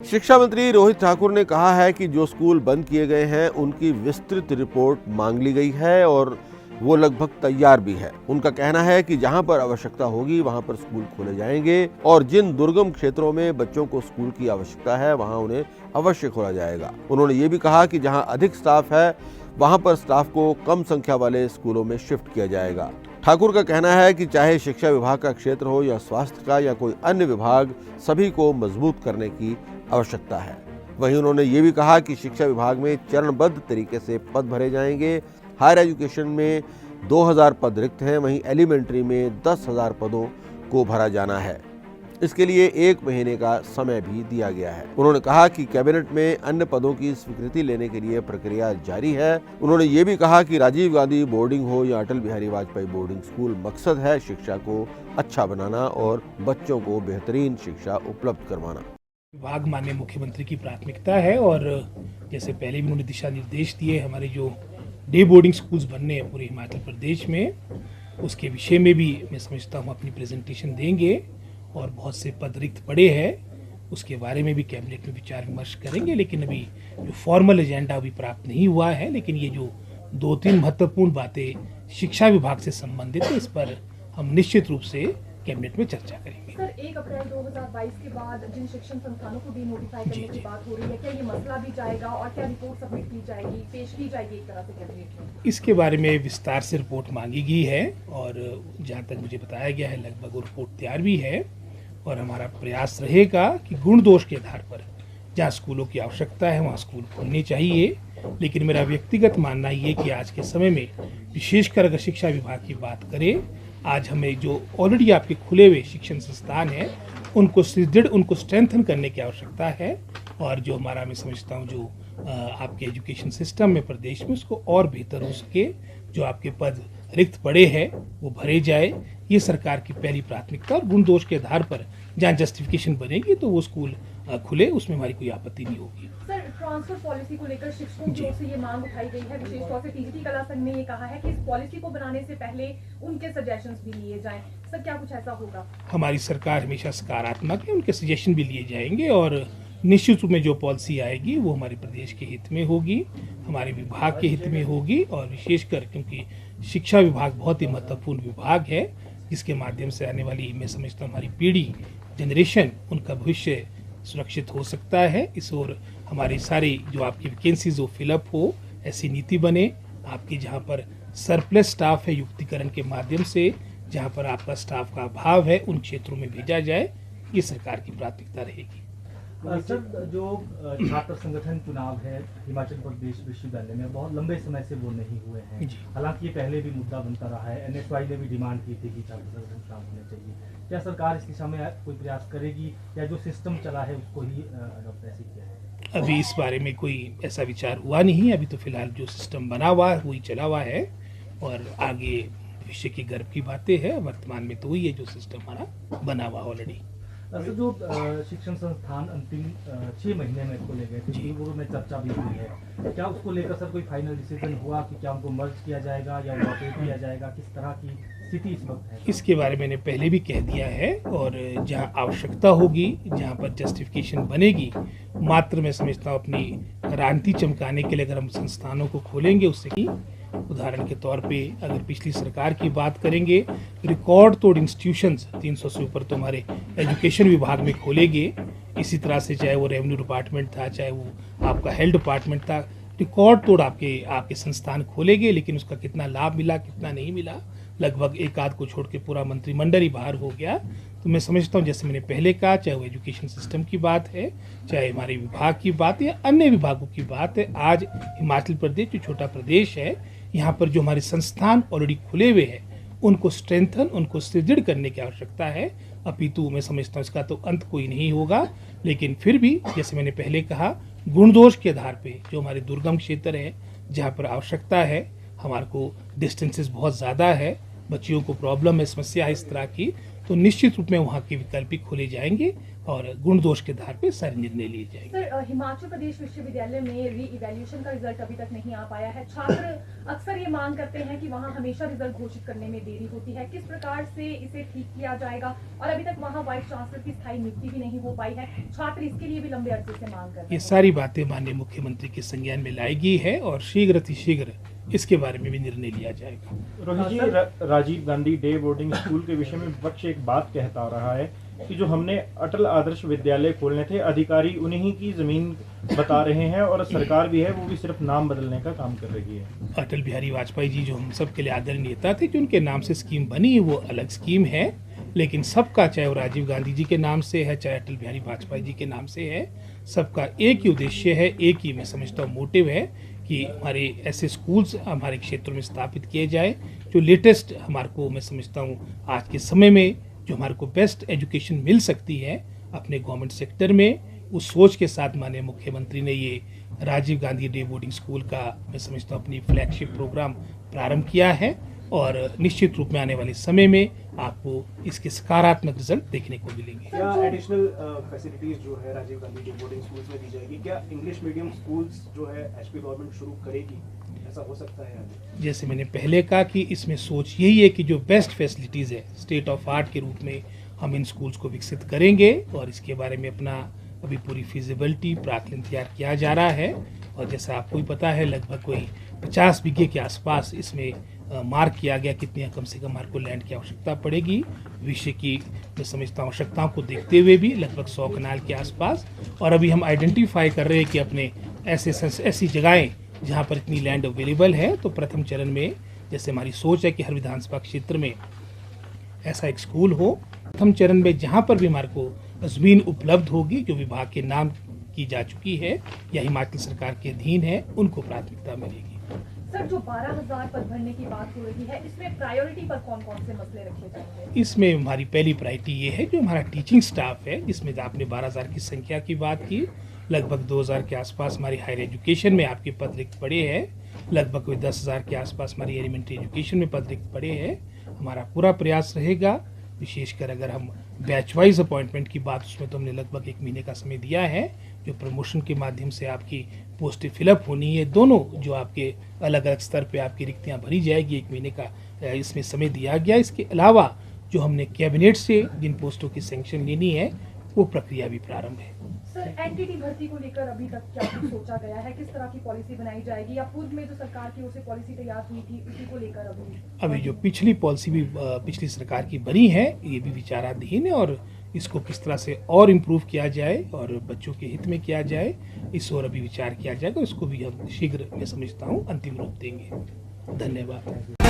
शिक्षा मंत्री रोहित ठाकुर ने कहा है कि जो स्कूल बंद किए गए हैं उनकी विस्तृत रिपोर्ट मांग ली गई है और वो लगभग तैयार भी है। उनका कहना है कि जहां पर आवश्यकता होगी वहां पर स्कूल खोले जाएंगे और जिन दुर्गम क्षेत्रों में बच्चों को स्कूल की आवश्यकता है वहां उन्हें अवश्य खोला जाएगा। उन्होंने ये भी कहा कि जहां अधिक स्टाफ है वहां पर स्टाफ को कम संख्या वाले स्कूलों में शिफ्ट किया जाएगा। ठाकुर का कहना है कि चाहे शिक्षा विभाग का क्षेत्र हो या स्वास्थ्य का या कोई अन्य विभाग, सभी को मजबूत करने की आवश्यकता है। वहीं उन्होंने ये भी कहा कि शिक्षा विभाग में चरणबद्ध तरीके से पद भरे जाएंगे। हायर एजुकेशन में 2000 पद रिक्त हैं, वहीं एलिमेंट्री में 10,000 पदों को भरा जाना है। इसके लिए 1 महीने का समय भी दिया गया है। उन्होंने कहा कि कैबिनेट में अन्य पदों की स्वीकृति लेने के लिए प्रक्रिया जारी है। उन्होंने ये भी कहा कि राजीव गांधी बोर्डिंग हो या अटल बिहारी वाजपेयी बोर्डिंग स्कूल, मकसद है शिक्षा को अच्छा बनाना और बच्चों को बेहतरीन शिक्षा उपलब्ध करवाना। विभाग माननीय मुख्यमंत्री की प्राथमिकता है और जैसे पहले भी उन्होंने दिशा निर्देश दिए, हमारे जो डे बोर्डिंग स्कूल्स बनने हैं पूरे हिमाचल प्रदेश में, उसके विषय में भी मैं समझता हूँ अपनी प्रेजेंटेशन देंगे और बहुत से पद रिक्त पड़े हैं उसके बारे में भी कैबिनेट में विचार विमर्श करेंगे। लेकिन अभी जो फॉर्मल एजेंडा अभी प्राप्त नहीं हुआ है, लेकिन ये जो 2-3 महत्वपूर्ण बातें शिक्षा विभाग से संबंधित है, इस पर हम निश्चित रूप से कैबिनेट में चर्चा करेंगे। सर, 1 अप्रैल 2022 के बाद जिन शिक्षण संस्थानों को डीनोटिफाई करने की बात हो रही है, क्या ये मसला भी जाएगा और क्या रिपोर्ट सबमिट की जाएगी, पेश की जाएगी एक तरह से कैबिनेट में? इसके बारे में विस्तार से रिपोर्ट मांगी गई है और जहाँ तक मुझे बताया गया है लगभग वो रिपोर्ट तैयार भी है और हमारा प्रयास रहेगा कि गुण दोष के आधार पर जहाँ स्कूलों की आवश्यकता है वहाँ स्कूल खोलने चाहिए। लेकिन मेरा व्यक्तिगत मानना ये कि आज के समय में विशेषकर अगर शिक्षा विभाग की बात करें, आज हमें जो ऑलरेडी आपके खुले हुए शिक्षण संस्थान हैं उनको सुदृढ़, उनको स्ट्रेंथन करने की आवश्यकता है और जो हमारा मैं समझता हूँ जो आपके एजुकेशन सिस्टम में प्रदेश में उसको और बेहतर हो सके, जो आपके पद रिक्त पड़े हैं वो भरे जाए, ये सरकार की पहली प्राथमिकता। और गुण दोष के आधार पर जहाँ जस्टिफिकेशन बनेगी तो वो स्कूल खुले, उसमें हमारी कोई आपत्ति नहीं होगी। सर, ट्रांसफर पॉलिसी को लेकर शिक्षकों की ओर से ये मांग उठाई गई है, विशेष तौर से टीजीटी कला संघ ने ये कहा है कि इस पॉलिसी को बनाने से पहले उनके सजेशंस भी लिए जाएं। सर, क्या कुछ ऐसा होगा? हमारी सरकार हमेशा सकारात्मक है, उनके सजेशन भी लिए जाएंगे और निश्चित रूप में जो पॉलिसी आएगी वो हमारे प्रदेश के हित में होगी, हमारे विभाग के हित में होगी और विशेषकर क्योंकि शिक्षा विभाग बहुत ही महत्वपूर्ण विभाग है जिसके माध्यम से आने वाली मैं समझता हूँ हमारी पीढ़ी, जनरेशन, उनका भविष्य सुरक्षित हो सकता है। इस ओर हमारी सारी जो आपकी वैकेंसीज वो फिलअप हो, ऐसी नीति बने। आपकी जहाँ पर सरप्लस स्टाफ है युक्तिकरण के माध्यम से, जहाँ पर आपका स्टाफ का अभाव है उन क्षेत्रों में भेजा जाए, ये सरकार की प्राथमिकता रहेगी। सर, जो छात्र संगठन चुनाव है हिमाचल प्रदेश विश्वविद्यालय में बहुत लंबे समय से वो नहीं हुए हैं, हालांकि ये पहले भी मुद्दा बनता रहा है। एनएसवाई ने भी डिमांड की थी कि छात्र संगठन चुनाव होने चाहिए। क्या सरकार इस दिशा में कोई प्रयास करेगी या जो सिस्टम चला है उसको ही अडॉप्ट ऐसे किया है? अभी इस बारे में कोई ऐसा विचार हुआ नहीं है। अभी तो फिलहाल जो सिस्टम बना हुआ है वही चला हुआ है और आगे भविष्य की गर्व की बातें हैं। वर्तमान में तो वही है जो सिस्टम हमारा बना हुआ ऑलरेडी। सर, जो शिक्षण संस्थान अंतिम 6 महीने में खोले गए थे, वो में चर्चा भी हुई है, क्या उसको लेकर सर कोई फाइनल डिसीजन हुआ कि क्या उनको मर्ज किया जाएगा या ऑपरेट किया जाएगा? किस तरह की स्थिति इस वक्त है? इसके बारे में मैंने पहले भी कह दिया है और जहां आवश्यकता होगी, जहां पर जस्टिफिकेशन बनेगी, मात्र मैं समझता हूँ अपनी राजनीति चमकाने के लिए अगर हम संस्थानों को खोलेंगे उससे की उदाहरण के तौर पे अगर पिछली सरकार की बात करेंगे, रिकॉर्ड तोड़ इंस्टीट्यूशंस 300 से ऊपर तो हमारे एजुकेशन विभाग में खोलेंगे। इसी तरह से चाहे वो रेवेन्यू डिपार्टमेंट था, चाहे वो आपका हेल्थ डिपार्टमेंट था, रिकॉर्ड तोड़ आपके संस्थान खोलेंगे। लेकिन उसका कितना लाभ मिला, कितना नहीं मिला, लगभग एक आध को छोड़ के पूरा मंत्रिमंडल ही बाहर हो गया। तो मैं समझता हूँ जैसे मैंने पहले कहा, चाहे वो एजुकेशन सिस्टम की बात है, चाहे हमारे विभाग की बात है या अन्य विभागों की बात है, आज हिमाचल प्रदेश जो छोटा प्रदेश है, यहाँ पर जो हमारे संस्थान ऑलरेडी खुले हुए हैं उनको स्ट्रेंथन, उनको सुदृढ़ करने की आवश्यकता है। अपितु मैं समझता हूँ इसका तो अंत कोई नहीं होगा। लेकिन फिर भी जैसे मैंने पहले कहा, गुण दोष के आधार पे जो हमारे दुर्गम क्षेत्र है, जहाँ पर आवश्यकता है, हमारे को डिस्टेंसेस बहुत ज़्यादा है, बच्चियों को प्रॉब्लम है, समस्या है इस तरह की, तो निश्चित रूप में वहाँ के विकल्प भी खोले जाएंगे और गुण दोष के आधार पर सारे निर्णय लिए जाएंगे। सर, हिमाचल प्रदेश विश्वविद्यालय में री इवैल्यूएशन का रिजल्ट अभी तक नहीं आ पाया है। छात्र अक्सर ये मांग करते हैं कि वहाँ हमेशा रिजल्ट घोषित करने में देरी होती है। किस प्रकार से इसे ठीक किया जाएगा? और अभी तक वहाँ वाइस चांसलर की स्थायी नियुक्ति भी नहीं हो पाई है। छात्र इसके लिए भी लंबे अरसे से मांग कर रहे हैं। ये सारी बातें माननीय मुख्यमंत्री के संज्ञान में लाई गई है और शीघ्र इसके बारे में भी निर्णय लिया जाएगा। Rohit ji, Rajiv Gandhi day boarding school के विषय में विपक्ष एक बात कहता रहा है कि जो हमने अटल आदर्श विद्यालय खोलने थे, अधिकारी उन्हीं की जमीन बता रहे हैं और सरकार भी है वो भी सिर्फ नाम बदलने का काम कर रही है। अटल बिहारी वाजपेयी जी जो हम सब के लिए आदरणीय नेता थे, जो उनके नाम से स्कीम बनी वो अलग स्कीम है, लेकिन सबका, चाहे वो राजीव गांधी जी के नाम से है, चाहे अटल बिहारी वाजपेयी जी के नाम से है, सबका एक ही उद्देश्य है, एक ही मैं समझता हूँ मोटिव है कि हमारे ऐसे स्कूल्स हमारे क्षेत्रों में स्थापित किए जाए जो लेटेस्ट हमारे को, मैं समझता हूँ आज के समय में जो हमारे को बेस्ट एजुकेशन मिल सकती है अपने गवर्नमेंट सेक्टर में, उस सोच के साथ माननीय मुख्यमंत्री ने ये Rajiv Gandhi day boarding school का, मैं समझता हूँ, अपनी फ्लैगशिप प्रोग्राम प्रारंभ किया है और निश्चित रूप में आने वाले समय में आपको इसके सकारात्मक रिजल्ट देखने को मिलेंगे। क्या एडिशनल फैसिलिटीज जो है Rajiv Gandhi day boarding schools में दी जाएगी? क्या इंग्लिश मीडियम स्कूल्स जो है एचपी गवर्नमेंट शुरू करेगी? ऐसा हो सकता है? जैसे मैंने पहले कहा कि इसमें सोच यही है कि जो बेस्ट फैसिलिटीज़ है स्टेट ऑफ आर्ट के रूप में हम इन स्कूल्स को विकसित करेंगे और इसके बारे में अपना अभी पूरी फिजिबिलिटी प्राक्कलन तैयार किया जा रहा है। और जैसा आपको भी पता है लगभग कोई 50 बीघे के आसपास इसमें मार्क किया गया कितनी कम से कम हमारे को लैंड की आवश्यकता पड़ेगी विषय की, मैं समझता हूँ आवश्यकताओं को देखते हुए भी लगभग 100 कनाल के आसपास। और अभी हम आइडेंटिफाई कर रहे हैं कि अपने ऐसी जगहें जहाँ पर इतनी लैंड अवेलेबल है, तो प्रथम चरण में जैसे हमारी सोच है कि हर विधानसभा क्षेत्र में ऐसा एक स्कूल हो। प्रथम चरण में जहाँ पर भी हमारे को ज़मीन उपलब्ध होगी जो विभाग के नाम की जा चुकी है या हिमाचल सरकार के अधीन है, उनको प्राथमिकता मिलेगी। सर, जो 12,000 पद भरने की बात हो रही है, इसमें प्रायोरिटी पर कौन कौन से मसले रखे जाएंगे? इसमें हमारी पहली प्रायोरिटी ये है जो हमारा टीचिंग स्टाफ है, जिसमें आपने 12,000 की संख्या की बात की, लगभग 2,000 के आसपास हमारी हायर एजुकेशन में आपके पद रिक्त पड़े हैं, लगभग कोई 10,000 के आसपास हमारी एलिमेंट्री एजुकेशन में पद रिक्त पड़े हैं। हमारा पूरा प्रयास रहेगा, विशेषकर अगर हम बैच वाइज अपॉइंटमेंट की बात, उसमें तो हमने लगभग 1 महीने का समय दिया है, जो प्रमोशन के माध्यम से आपकी पोस्टें फिलअप होनी है, दोनों जो आपके अलग अलग स्तर पे आपकी रिक्तियां भरी जाएगी, 1 महीने का इसमें समय दिया गया। इसके अलावा जो हमने कैबिनेट से जिन पोस्टों की सैंक्शन लेनी है वो प्रक्रिया भी प्रारंभ है। सर, एनटीटी भर्ती को लेकर अभी तक क्या कुछ सोचा गया है? किस तरह की पॉलिसी बनाई जाएगी या पूर्व में जो सरकार की ओर से पॉलिसी तैयार हुई थी उसी को लेकर अभी जो पिछली पॉलिसी भी पिछली सरकार की बनी है ये भी विचाराधीन है और इसको किस तरह से और इम्प्रूव किया जाए और बच्चों के हित में किया जाए, इस ओर अभी विचार किया जाएगा। इसको भी हम शीघ्र, मैं समझता हूँ, अंतिम रूप देंगे। धन्यवाद।